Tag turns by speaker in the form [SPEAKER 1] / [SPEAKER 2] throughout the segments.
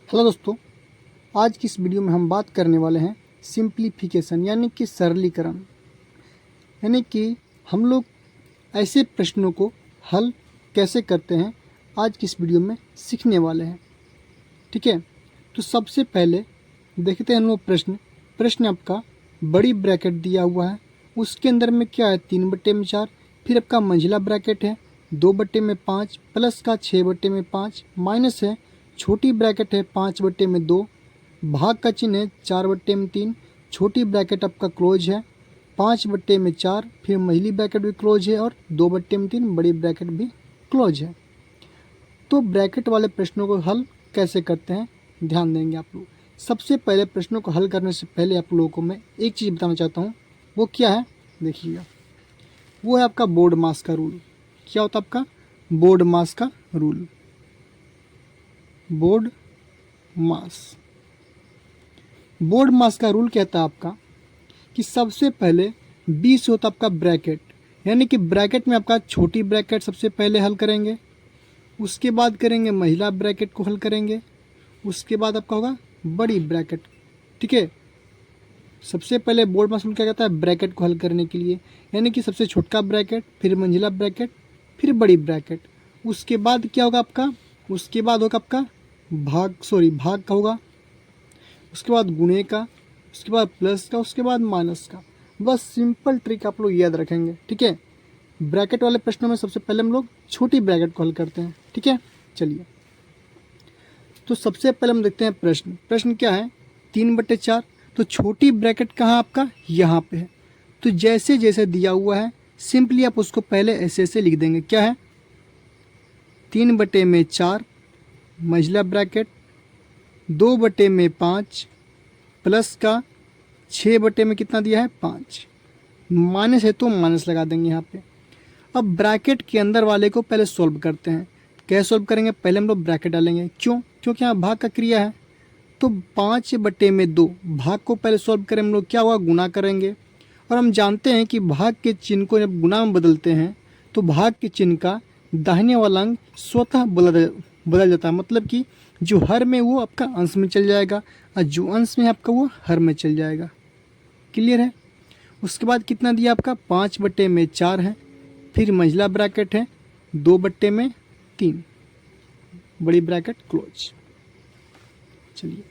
[SPEAKER 1] Hello दोस्तों, आज की इस वीडियो में हम बात करने वाले हैं सिंप्लीफिकेशन यानी कि सरलीकरण। यानी कि हम लोग ऐसे प्रश्नों को हल कैसे करते हैं आज की इस वीडियो में सीखने वाले हैं। ठीक है, तो सबसे पहले देखते हैं हम लोग प्रश्न आपका बड़ी ब्रैकेट दिया हुआ है, उसके अंदर में क्या है 3/4, फिर आपका मंझला ब्रैकेट है 2/5 प्लस का 6/5 माइनस है छोटी ब्रैकेट है 5/2, भाग का चिन्ह है 4/3, छोटी ब्रैकेट आपका क्लोज है 5/4, फिर मंझली ब्रैकेट भी क्लोज है और 2/3 बड़ी ब्रैकेट भी क्लोज है। तो ब्रैकेट वाले प्रश्नों को हल कैसे करते हैं ध्यान देंगे आप लोग। सबसे पहले प्रश्नों को हल करने से पहले आप लोगों को मैं एक चीज़ बताना चाहता हूँ, वो क्या है देखिएगा। वो है आपका बोर्ड मास का रूल। क्या होता है आपका बोर्ड मास का रूल। बोर्ड मास का रूल कहता है आपका कि सबसे पहले 20 होता आपका ब्रैकेट, यानी कि ब्रैकेट में आपका छोटी ब्रैकेट सबसे पहले हल करेंगे, उसके बाद करेंगे महिला ब्रैकेट को हल करेंगे, उसके बाद आपका होगा बड़ी ब्रैकेट। ठीक है, सबसे पहले बोर्ड मास रूल क्या कहता है ब्रैकेट को हल करने के लिए, यानी कि सबसे छोटा ब्रैकेट, फिर मंझला ब्रैकेट, फिर बड़ी ब्रैकेट। उसके बाद क्या होगा आपका, उसके बाद होगा आपका भाग का होगा, उसके बाद गुणे का, उसके बाद प्लस का, उसके बाद माइनस का। बस सिंपल ट्रिक आप लोग याद रखेंगे। ठीक है, ब्रैकेट वाले प्रश्नों में सबसे पहले हम लोग छोटी ब्रैकेट को हल करते हैं। ठीक है, चलिए तो सबसे पहले हम देखते हैं प्रश्न क्या है 3/4। तो छोटी ब्रैकेट कहाँ आपका यहाँ पे है, तो जैसे जैसे दिया हुआ है सिंपली आप उसको पहले ऐसे लिख देंगे। क्या है 3/4 मंझला ब्रैकेट 2/5 प्लस का 6 कितना दिया है 5, माइनस है तो माइनस लगा देंगे यहाँ पे। अब ब्रैकेट के अंदर वाले को पहले सॉल्व करते हैं। कैसे सॉल्व करेंगे, पहले हम लोग ब्रैकेट डालेंगे। क्यों, क्योंकि यहाँ भाग का क्रिया है, तो 5/2 भाग को पहले सॉल्व करें हम लोग क्या हुआ गुना करेंगे। और हम जानते हैं कि भाग के चिन्ह को जब गुना में बदलते हैं तो भाग के चिन्ह का दाहिने वाला अंग स्वतः बदल जाता है, मतलब कि जो हर में वो आपका अंश में चल जाएगा और जो अंश में आपका वो हर में चल जाएगा। क्लियर है। उसके बाद कितना दिया आपका 5/4 है, फिर मंझला ब्रैकेट है 2/3, बड़ी ब्रैकेट क्लोज। चलिए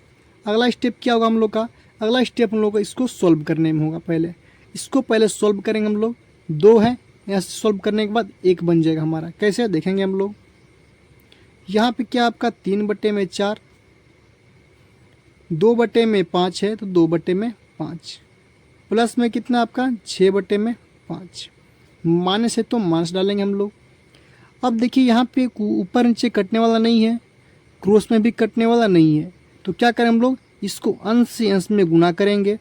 [SPEAKER 1] अगला स्टेप क्या होगा हम लोग का, अगला स्टेप हम लोग का इसको सॉल्व करने में होगा। पहले इसको पहले सॉल्व करेंगे हम लोग। 2 है, यहाँ से सॉल्व करने के बाद 1 बन जाएगा हमारा। कैसे देखेंगे हम लोग, यहाँ पे क्या आपका 3/4, 2/5 है तो 2/5 प्लस में कितना आपका 6/5, माइनस है तो माइनस डालेंगे हम लोग। अब देखिए यहाँ पे ऊपर नीचे कटने वाला नहीं है, क्रॉस में भी कटने वाला नहीं है, तो क्या करें हम लोग इसको अंश से अंश में गुना करेंगे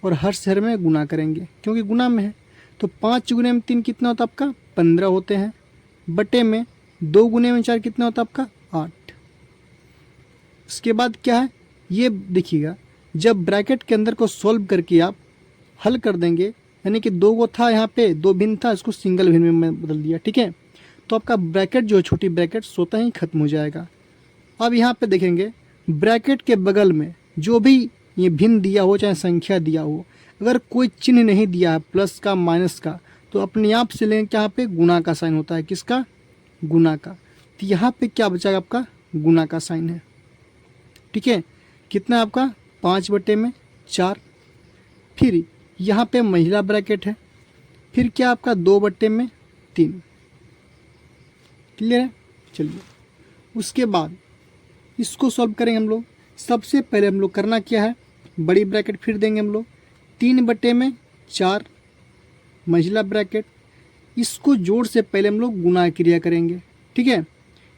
[SPEAKER 1] और हर से हर में गुना करेंगे, क्योंकि गुना में है। तो 5 गुने में 3 कितना होता है आपका 15 होते हैं, बटे में 2 गुने में 4 कितना होता है आपका 8। उसके बाद क्या है ये देखिएगा, जब ब्रैकेट के अंदर को सॉल्व करके आप हल कर देंगे, यानी कि 2 था यहाँ पे 2 भिन्न था, इसको सिंगल भिन्न में बदल दिया। ठीक है, तो आपका ब्रैकेट जो छोटी ब्रैकेट स्वतः ही खत्म हो जाएगा। अब यहाँ पे देखेंगे ब्रैकेट के बगल में जो भी ये भिन्न दिया हो चाहे संख्या दिया हो, अगर कोई चिन्ह नहीं दिया है प्लस का माइनस का, तो अपने आप से लेंगे यहाँ पे गुना का साइन होता है। किसका, गुना का। तो यहाँ पे क्या बचाएगा आपका गुना का साइन है। ठीक है, कितना आपका 5/4, फिर यहाँ पे महिला ब्रैकेट है, फिर क्या आपका 2/3। क्लियर है। चलिए उसके बाद इसको सॉल्व करेंगे हम लोग। सबसे पहले हम लोग करना क्या है, बड़ी ब्रैकेट फिर देंगे हम लोग 3/4 मंझला ब्रैकेट, इसको जोड़ से पहले हम लोग गुना क्रिया करेंगे। ठीक है,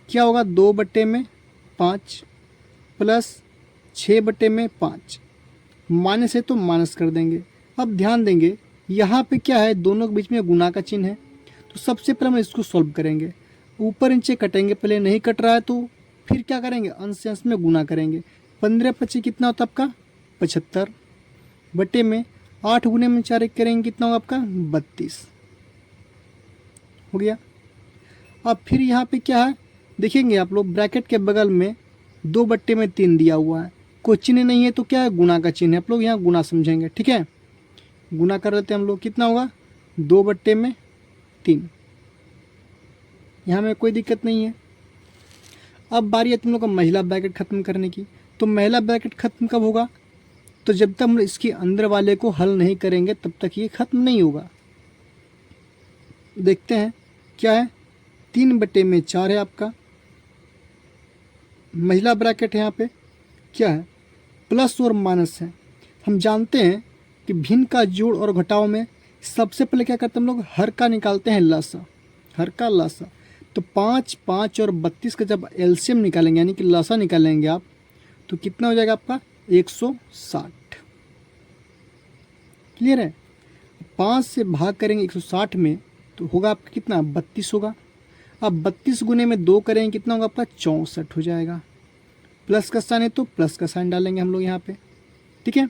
[SPEAKER 1] क्या होगा 2/5 प्लस 6/5, माइनस है तो माइनस कर देंगे। अब ध्यान देंगे यहाँ पे क्या है दोनों के बीच में गुना का चिन्ह है, तो सबसे पहले हम इसको सॉल्व करेंगे। ऊपर नीचे कटेंगे, पहले नहीं कट रहा है तो फिर क्या करेंगे अंश से अंश में गुना करेंगे। 15/5 कितना होता है आपका 75, बटे में 8 गुने में 4 करेंगे कितना होगा आपका 32 हो गया। अब फिर यहाँ पे क्या है देखेंगे आप लोग ब्रैकेट के बगल में 2/3 दिया हुआ है, कोई चिन्ह नहीं है तो क्या है, गुना का चिन्ह है। आप लोग यहाँ गुना समझेंगे, ठीक है। गुना कर लेते हैं हम लोग, कितना होगा 2/3। यहाँ में कोई दिक्कत नहीं है। अब बारी है तुम लोग का महिला ब्रैकेट खत्म करने की। तो महिला ब्रैकेट खत्म कब होगा, तो जब तक हम इसके अंदर वाले को हल नहीं करेंगे तब तक ये खत्म नहीं होगा। देखते हैं क्या है, 3/4 है आपका महिला ब्रैकेट है। यहाँ पे क्या है, प्लस और माइनस है। हम जानते हैं कि भिन्न का जोड़ और घटाव में सबसे पहले क्या करते हैं हम लोग, हर का निकालते हैं लसा, हर का लसा। तो 5, 5 और 32 का जब एलसीएम निकालेंगे यानी कि लसा निकालेंगे आप, तो कितना हो जाएगा आपका 160। क्लियर है। 5 से भाग करेंगे 160 में तो होगा आपका कितना 32 होगा। अब 32 गुने में 2 करेंगे कितना होगा आपका 64 हो जाएगा। प्लस का साइन है तो प्लस का साइन डालेंगे हम लोग यहाँ पे, ठीक है।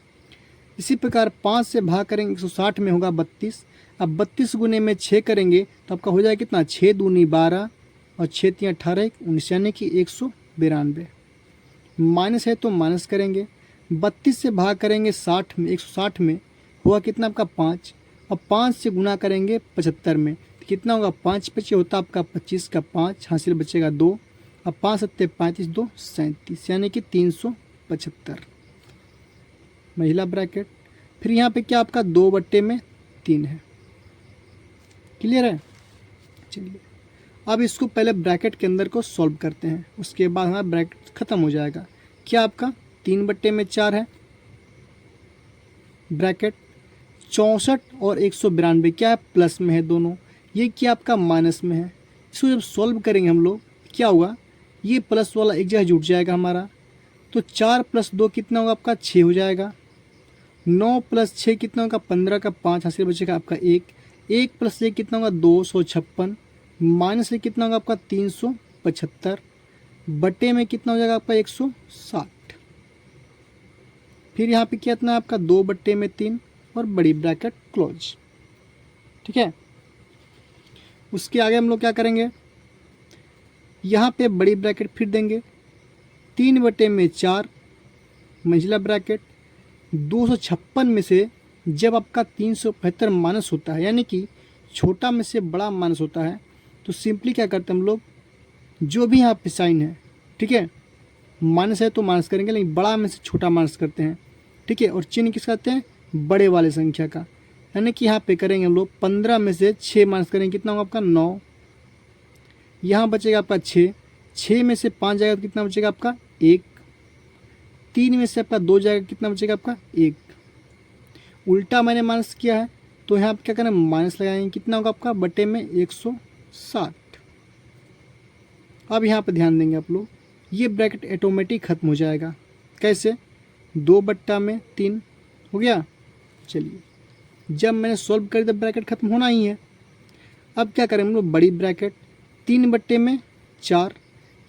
[SPEAKER 1] इसी प्रकार 5 से भाग करेंगे 160 में होगा 32। अब 32 गुने में 6 करेंगे तो आपका हो जाएगा कितना 6 दूनी 12 और 6 3 18 19 यानी कि 192। माइनस है तो माइनस करेंगे। 32 से भाग करेंगे 60 में 160 में हुआ कितना आपका 5। अब 5 से गुना करेंगे 75 में तो कितना होगा 5 25 होता आपका 25 का 5 हासिल बचेगा 2। अब 5 सत्ते 35 2 37 यानी कि 375 महिला ब्रैकेट। फिर यहाँ पे क्या आपका 2/3 है। क्लियर है। चलिए अब इसको पहले ब्रैकेट के अंदर को सॉल्व करते हैं, उसके बाद हमारा ब्रैकेट ख़त्म हो जाएगा। क्या आपका 3/4 है ब्रैकेट, 64 और 192 क्या है प्लस में है दोनों, ये क्या आपका माइनस में है। इसको जब सॉल्व करेंगे हम लोग क्या होगा, ये प्लस वाला एक जगह जुट जाएगा हमारा। तो 4 + 2 कितना होगा आपका 6 हो जाएगा। 9 + 6 कितना होगा 15 का 5 हासिल बचेगा आपका 1। 1 + 1 कितना होगा 256। माइनस से कितना होगा आपका 375 बटे में कितना हो जाएगा आपका 160। फिर यहाँ पे कितना है आपका 2/3 और बड़ी ब्रैकेट क्लोज, ठीक है। उसके आगे हम लोग क्या करेंगे, यहाँ पे बड़ी ब्रैकेट फिर देंगे 3/4 मंझला ब्रैकेट। 256 में से जब आपका 375 माइनस होता है यानी कि छोटा में से बड़ा माइनस होता है तो सिंपली क्या करते हैं हम लोग, जो भी यहाँ पे साइन है, ठीक है, माइनस है तो माइनस करेंगे लेकिन बड़ा में से छोटा माइनस करते हैं, ठीक है। और चिन्ह किस करते हैं, बड़े वाले संख्या का, यानी कि यहाँ पे करेंगे हम लोग 15 में से 6 माइनस करेंगे कितना होगा आपका 9। यहाँ बचेगा आपका 6, 6 में से 5 जाएगा तो कितना बचेगा आपका 1। 3 में से आपका 2 जाएगा कितना बचेगा आपका 1। उल्टा मैंने माइनस किया है तो यहाँ पे क्या करें माइनस लगाएंगे, कितना होगा आपका बटे में 160। अब यहाँ पे ध्यान देंगे आप लोग, ये ब्रैकेट ऑटोमेटिक खत्म हो जाएगा। कैसे, 2/3 हो गया। चलिए जब मैंने सॉल्व कर दिया ब्रैकेट खत्म होना ही है। अब क्या करें हम लोग, बड़ी ब्रैकेट 3/4।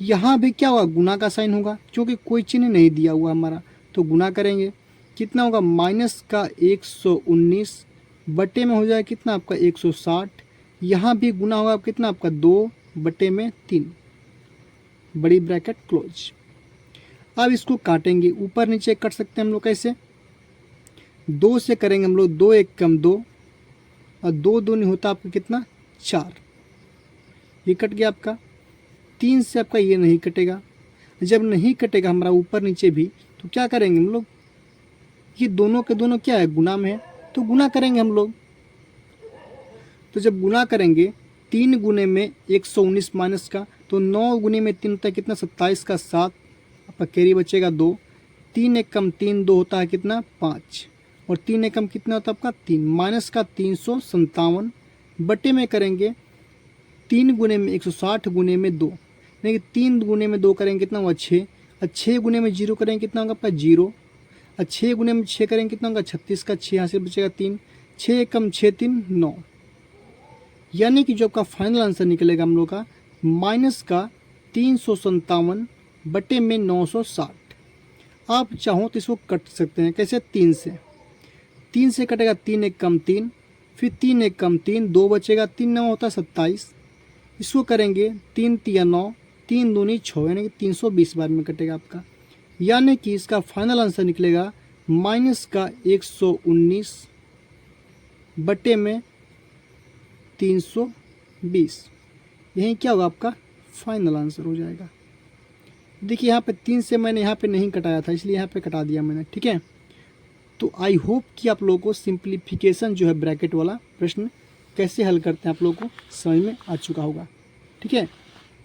[SPEAKER 1] यहाँ भी क्या होगा गुना का साइन होगा क्योंकि कोई चिन्ह नहीं दिया हुआ हमारा, तो गुना करेंगे कितना होगा माइनस का 119 बटे में हो जाएगा कितना आपका 160। यहाँ भी गुना होगा कितना आपका 2/3 बड़ी ब्रैकेट क्लोज। अब इसको काटेंगे, ऊपर नीचे कट सकते हैं हम लोग कैसे, 2 से करेंगे हम लोग, 2 1 कम 2 और 2 2 नहीं होता आपका कितना 4, ये कट गया आपका। 3 से आपका ये नहीं कटेगा। जब नहीं कटेगा हमारा ऊपर नीचे भी तो क्या करेंगे हम लोग, ये दोनों के दोनों क्या है गुना में है तो गुना करेंगे हम लोग। तो जब गुना करेंगे 3 गुने में 119 माइनस का तो 9 गुने में 3 होता है कितना 27 का 7, आपका कैरी बचेगा 2। 3 1 कम 3 2 होता है कितना 5 और 3 1 कम कितना होता है आपका 3, माइनस का 357 बटे में करेंगे 3 गुने में 160 गुने में 2, यानी कि 3 गुने में 2 करेंगे कितना होगा 6 और 6 गुने में 0 करेंगे कितना होगा आपका 0 और 6 गुने में 6 करेंगे कितना होगा 36 का 6 यहाँ से बचेगा 3, 6 कम 6 3 9, यानी कि जो आपका फाइनल आंसर निकलेगा हम लोग का माइनस का 357 बटे में 960। आप चाहो तो इसको कट सकते हैं कैसे, 3 से कटेगा 3 1 कम 3, फिर 3 1 कम 3 2 बचेगा 3 9 होता है 27। इसको करेंगे 3 3 9, 3 दूनी 6 यानी कि 320 बार में कटेगा आपका, यानी कि इसका फाइनल आंसर निकलेगा माइनस का 119 बटे में 320। यही क्या होगा आपका फाइनल आंसर हो जाएगा। देखिए यहाँ पे 3 से मैंने यहाँ पे नहीं कटाया था, इसलिए यहाँ पे कटा दिया मैंने, ठीक है। तो आई होप कि आप लोगों को सिंप्लीफिकेशन जो है ब्रैकेट वाला प्रश्न कैसे हल करते हैं आप लोगों को समझ में आ चुका होगा, ठीक है।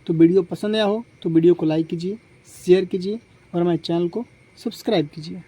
[SPEAKER 1] तो वीडियो पसंद आया हो तो वीडियो को लाइक कीजिए, शेयर कीजिए और हमारे चैनल को सब्सक्राइब कीजिए।